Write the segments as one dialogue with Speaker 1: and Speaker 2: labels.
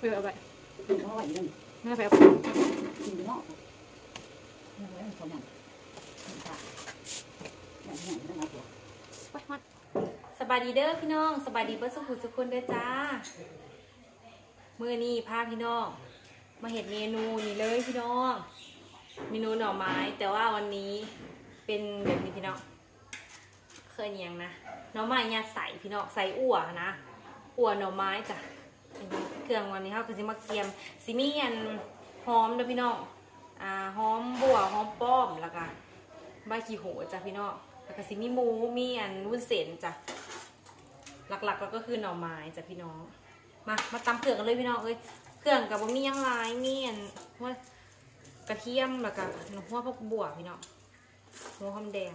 Speaker 1: ไปเอาไป
Speaker 2: กินเขาไหวยัง
Speaker 1: แม่ไปเอา
Speaker 2: กินเนาะยังไงเขาอย่างอย่างนั้นนะตัว
Speaker 1: ไปฮอดสบายดีเด้อพี่น้องสบายดีเพื่อสุขุสุขคนเด้อจ้ามื้อนี้พาพี่น้องมาเห็ดเมนูนี่เลยพี่น้องเมนูหน่อไม้แต่ว่าวันนี้เป็นแบบนี้พี่น้องเคยยังนะหน่อไม้เนี่ยใส่พี่น้องใส่อั่วนะอั่วหน่อไม้จ้ะเครื่องวันนี้เขาคือสิมาเกียมสิมีอันหอมเด้อพี่น้องหอมบัวหอมป้อมแล้วก็ใบขี้โหจ้ะพี่น้องแล้วก็สิมีหมูมีอันวุ้นเส้นจ้ะหลักๆก็คือหน่อไม้จ้ะพี่น้องมาตำเครื่องกันเลยพี่น้องเอ้ยเครื่องกับบะหมี่ยังลายมีอันหัวกระเทียมแล้วก็หัวพวกบัวพี่น้องหัวหอมแดง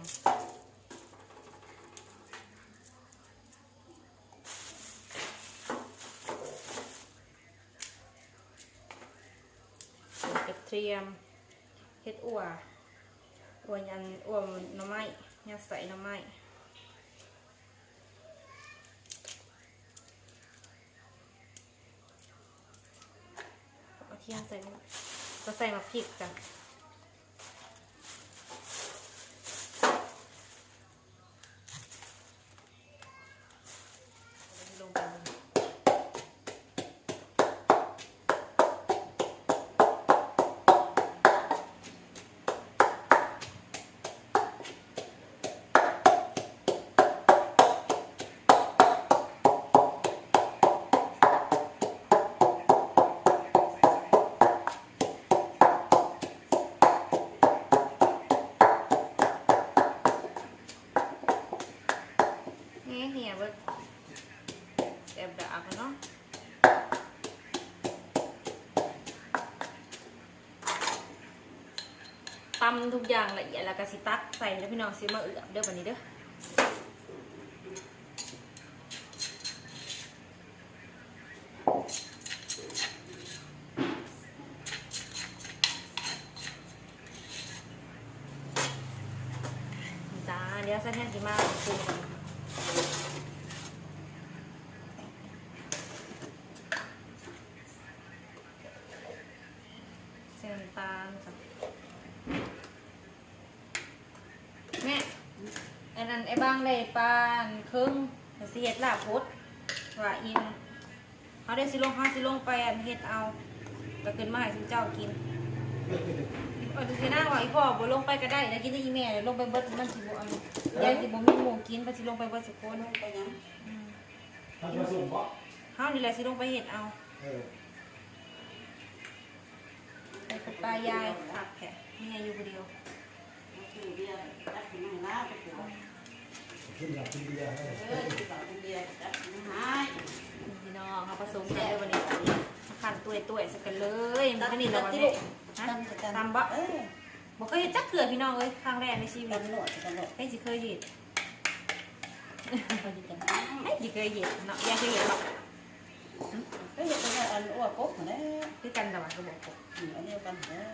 Speaker 1: กระเทียมเห็ดอั่วยันอั่วหน่อไม้ยันใส่หน่อไม้เทียมใส่ก็ใส่มาพริกจ้ะลงไปเหี่ยเบิดแอบด่ากันเนาะตำทุกอย่างละเอียดแล้วก็สิตักใส่แล้วพี่น้องสิมาเอือบเด้อวันนี้เด้อจ้าเดี๋ยวใส่แทนสิมาปรุงเส้นตาลจ้ะแม่อันนั้นไอ้บางเลยปานครึ่งสิเฮ็ดลาบพดว่าอินเขาได้สิลงไปอันเฮ็ดเอาแล้วขึ้นมาให้ทุกเจ้ากินดูสินั่งว่าอีพ่อบ่ลงไปก็ได้แล้วกินได้อีแม่ลงไปเบิดมันสิบ่อันยายสิบ่มีหมูกินเพราะสิลงไปเบิดสุคนไปยัง
Speaker 3: ทำผสมบ่
Speaker 1: เฮานี่แหละสิลงไปเฮ็ดเอาไปกับตายายผักแค่นี่ยอยู่คนเดียว
Speaker 2: กินเบียร์จัดกินไม่ได้ก็คือ
Speaker 3: กินกินเบียร์
Speaker 2: กินแบบกินเบียร์จัดกินไม่ได้
Speaker 1: พี่น้องเขาผสมกันเลยวันนี้ขันตัวสักกันเลยมันก็นี่เราเนี่ยตำบะบอกเคยเห็นจักเถื่อพี่น้องเลยครั้งแรกในชีวิตให้สิเคยเห็นให้สิเคยเห็นเนาะยังเคยเห็นหรอก
Speaker 2: ก็ยังเป็นอันอ้วกปุ๊บเหมือนเด้อ
Speaker 1: คือกันแต่ว่าก็บอก
Speaker 2: อันเดียวกันเด้อ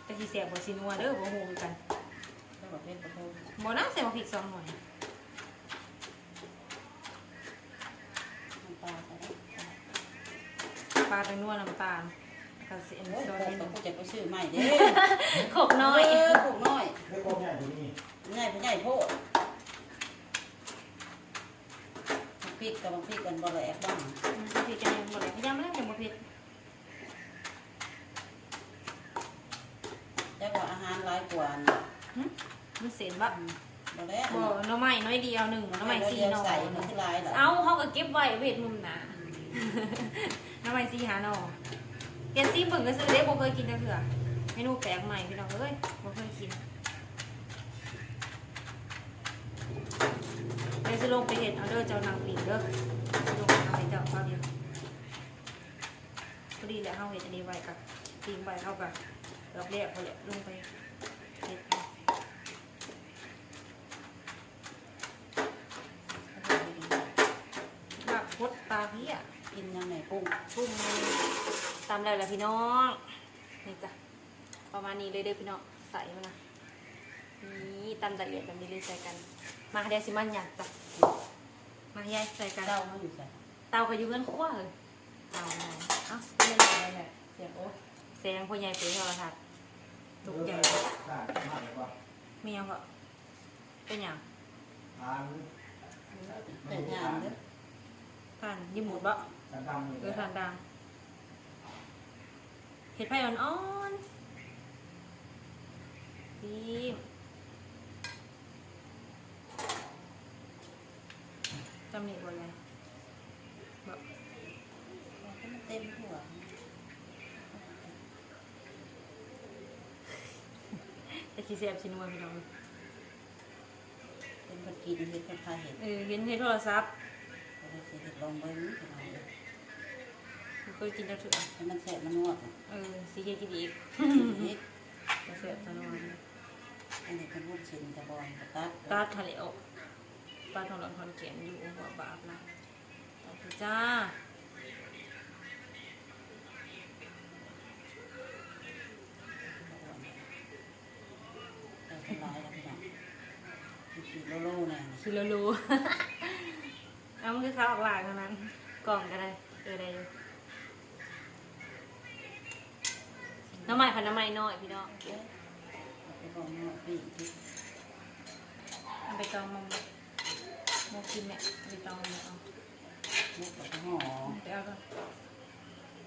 Speaker 1: แต่ที่เสียบสีนัวเด้อบ่ฮู้คือกันบ่น่าใส่มาพริก2หน่วยปลาแตงนัวน้ำตาลกับเสียนซอสนี่
Speaker 2: กูจะไปซื้อใหม่เด้
Speaker 1: ขบน้อย
Speaker 2: ขบน้อย
Speaker 3: ไม่โกงใหญ่ตัวนี้
Speaker 2: ใหญ่โพดพริกกับพริกกันบ่แหลกบ้าง
Speaker 1: พริกกันยังบ่แหลกยังไม่ได้ยังบ่เผ็ด
Speaker 2: แต่ว่าอาหารหลายกว่า
Speaker 1: มันเสียนบะ
Speaker 2: บ่แล้ว
Speaker 1: บ่น้ำไม้น้อยเดียว1น้ำไม้4หน่อเอาเฮาก็เก็บไว้เวทมุมหนาน้ำไม้4หาหน่อเกนซี่เบิ่งก็ซื้อเด้บ่เคยกินจังเทื่อเมนูแปลกใหม่พี่น้องเอ้ยบ่เคยกินเดี๋ยวสิลงไปเฮ็ดเอาเด้อเจ้านางปิ่งเด้อลงไปเอาให้เจ้าเอาเดียวพอดีแหละเฮาเฮ็ดอันนี้ไว้กับปิ้งไว้เฮาก็รอบแรกพอแหละลงไปเฮ็ดลาบพดปลาเพี้ย
Speaker 2: กินยังไงกุ้ง
Speaker 1: ตามแล้วแหละพี่น้องนี่จ้ะประมาณนี้เลยเด้อพี่น้องใส่มานะนี่ตำละเอียดแบบนี้เลยใส่กันมาเดี๋ยวสิมันหยัดจ้ะมาให้ใส่กัน
Speaker 2: เต้าเขาอยู่ใส่
Speaker 1: เตาก็อยู่เงินคั่วเลยเตา เอ้า
Speaker 2: ไม่ได้อะไรเนี่ยเสียงโอ๊ต
Speaker 1: แสงพ่อใหญ่เปิดโทรทัศน์ตกใจ
Speaker 3: ได้มากเลยว่า
Speaker 1: เมียก็เป็นหยัง
Speaker 3: ทาน
Speaker 2: แต่งานเด้อ
Speaker 1: ท่านยิ้มหมุดบ่
Speaker 3: กันดำเลย
Speaker 1: ทานดังเห็ดไผ่อ่อนๆซีมจำหนิบ่เลยบ่
Speaker 2: เต็มหัว
Speaker 1: แต่ขี้เสียบชิ้นนัวพี่น้อง
Speaker 2: เป็นคนกินเห็ดคนพาเห็ด
Speaker 1: เห็นในโทรศัพท์
Speaker 2: ก็เลยเห็ดลองไว้นี่ก็ได้
Speaker 1: เคยกินแล้วถือ
Speaker 2: ให้มันแสบมันนวด
Speaker 1: สีเขียวกินอีก
Speaker 2: เห็ด
Speaker 1: จะเสียบจะนอน
Speaker 2: อันนี้เป็นวุ้นชิ้นตะบอนกระตัด
Speaker 1: ตาทะเลออกตาทองหลอนคอนเขียนอยู่หัวบาปนะขอบคุณจ้า
Speaker 2: แต่เป็นลายแล้วพี่น้องขีดโลเนี่ย
Speaker 1: คิโลรู เอามันคือข้าวออกหลากเท่านั้นกล่องก็ได้ได้อยู่น้ำใหม่พันน้ำใหม่น้อยพี่น้อง
Speaker 2: ไปลองนวดปีกที่
Speaker 1: เอาไปตองมกินเนี่ยเอาไปตองเอา
Speaker 2: มุกกับห่อ
Speaker 1: ไปเอาก่อน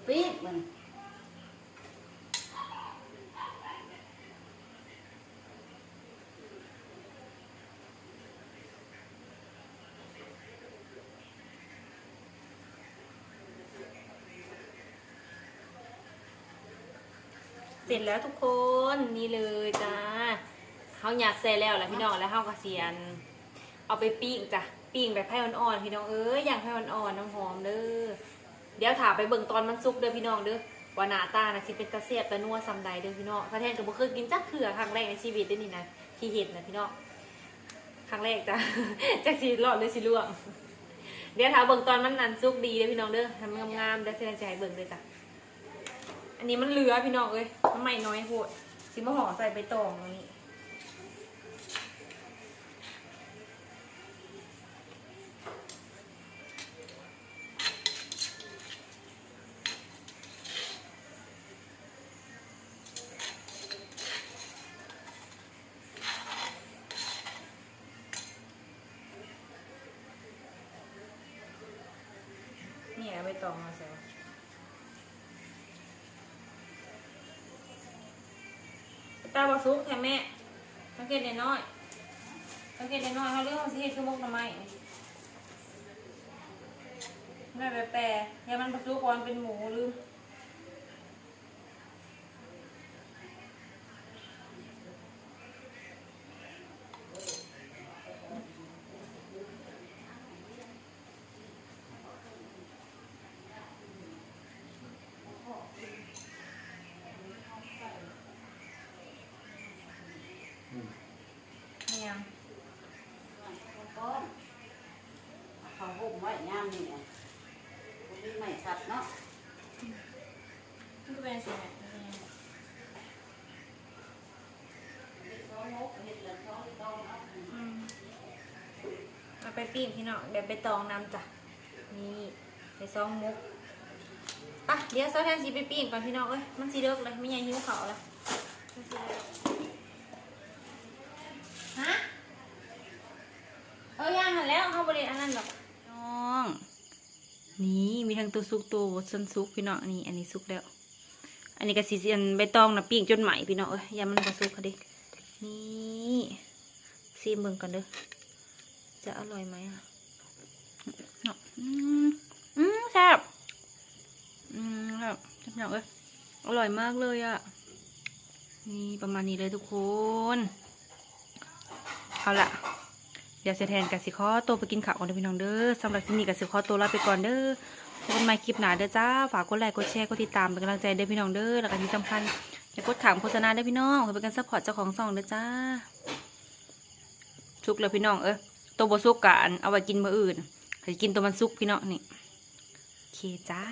Speaker 2: ปีกมัน
Speaker 1: เสร็จแล้วทุกคนนี่เลยจ้าเขาอยากใส่แล้วแหละพี่น้องแล้วเขาก็เสียนเอาไปปิ้งจ้ะปิ้งแบบไผ่อ่อนๆพี่น้องอย่างไผ่อ่อนๆน้ำหอมเด้อเดี๋ยวถามไปเบิ่งตอนมันสุกเด้อพี่น้องเด้อว่าหน้าตานะสิเป็นตะเสียบตะนัวซำใดเด้อพี่น้องถ้าแทนก็บ่เคยกินจักเทื่อครั้งแรกในชีวิตเด้อนี่นะที่เห็นนะพี่น้องครั้งแรกจ้ะ จักสิรอดหรือสิล่วงเดี๋ยวถามเบิ่งตอนมันนั่นสุกดีเด้อพี่น้องเด้อทำงามๆเด้อแสดงใจให้เบิ่งเด้อจ้ะอันนี้มันเหลือพี่น้องทำไมน้อยโหดสิมาห่อใส่ใบตองตรงนี้นี่ใบตองมาใส่ตาบอซุกแค่แม่สังเกตได้น้อยสังเกตได้น้อยเขาเรื่องสิเฮ็ดคือมุกทำไมแม่แปรอย่ามันบอซุกก่อนเป็นหมูลืมเนี่ย
Speaker 2: ก้อนเขาห่มไว้ย่ามนี่เนี่ยมีไม่ชัดเนาะ
Speaker 1: มันก็เป็นสิแม่ เอาไปปิ้งพี่น้องเดี๋ยวไปตองน้ำจ้ะนี่ไปซองมุกอ่ะเดี๋ยวซอสแทนสีไปปิ้งก่อนพี่น้องมันสีเลิกเลยไม่ใหญ่หิวเขาแล้วมันสิเลิกฮะย่างหันแล้วเขาบริอันนั้นหรอกน้องนี่มีทั้งตัวซุกตัวซันซุกพี่น้องนี่อันนี้ซุกแล้วอันนี้ก็สีอันใบตองนะปิ้งจนใหม่พี่น้องอย่ามันผสมเขาดินี่ซีมเบิ่งกันเด้อจะอร่อยไหมแซ่บแบบจับหนักอร่อยมากเลยนี่ประมาณนี้เลยทุกคนเอาละเดี๋ยวเสแทนกับสิคอตัวไปกินข้าวก่อนเด้อพี่น้องเด้อสำหรับที่นี่กับสิคอตัวลาไปก่อนเด้อพบกันใหม่คลิปหน้าเด้อจ้าฝากกดไลค์กดแชร์กดติดตามเป็นกำลังใจเด้อพี่น้องเด้อแล้วก็ที่สำคัญอย่ากดถามโฆษณาเด้อพี่น้องเพื่อเป็นการซัพพอร์ตเจ้าของช่องเด้อจ้าชุกเลยพี่น้องตัวบซุกกันเอาไว้กินมื้ออื่นให้กินตัวมันซุกพี่น้องนี่โอเคจ้า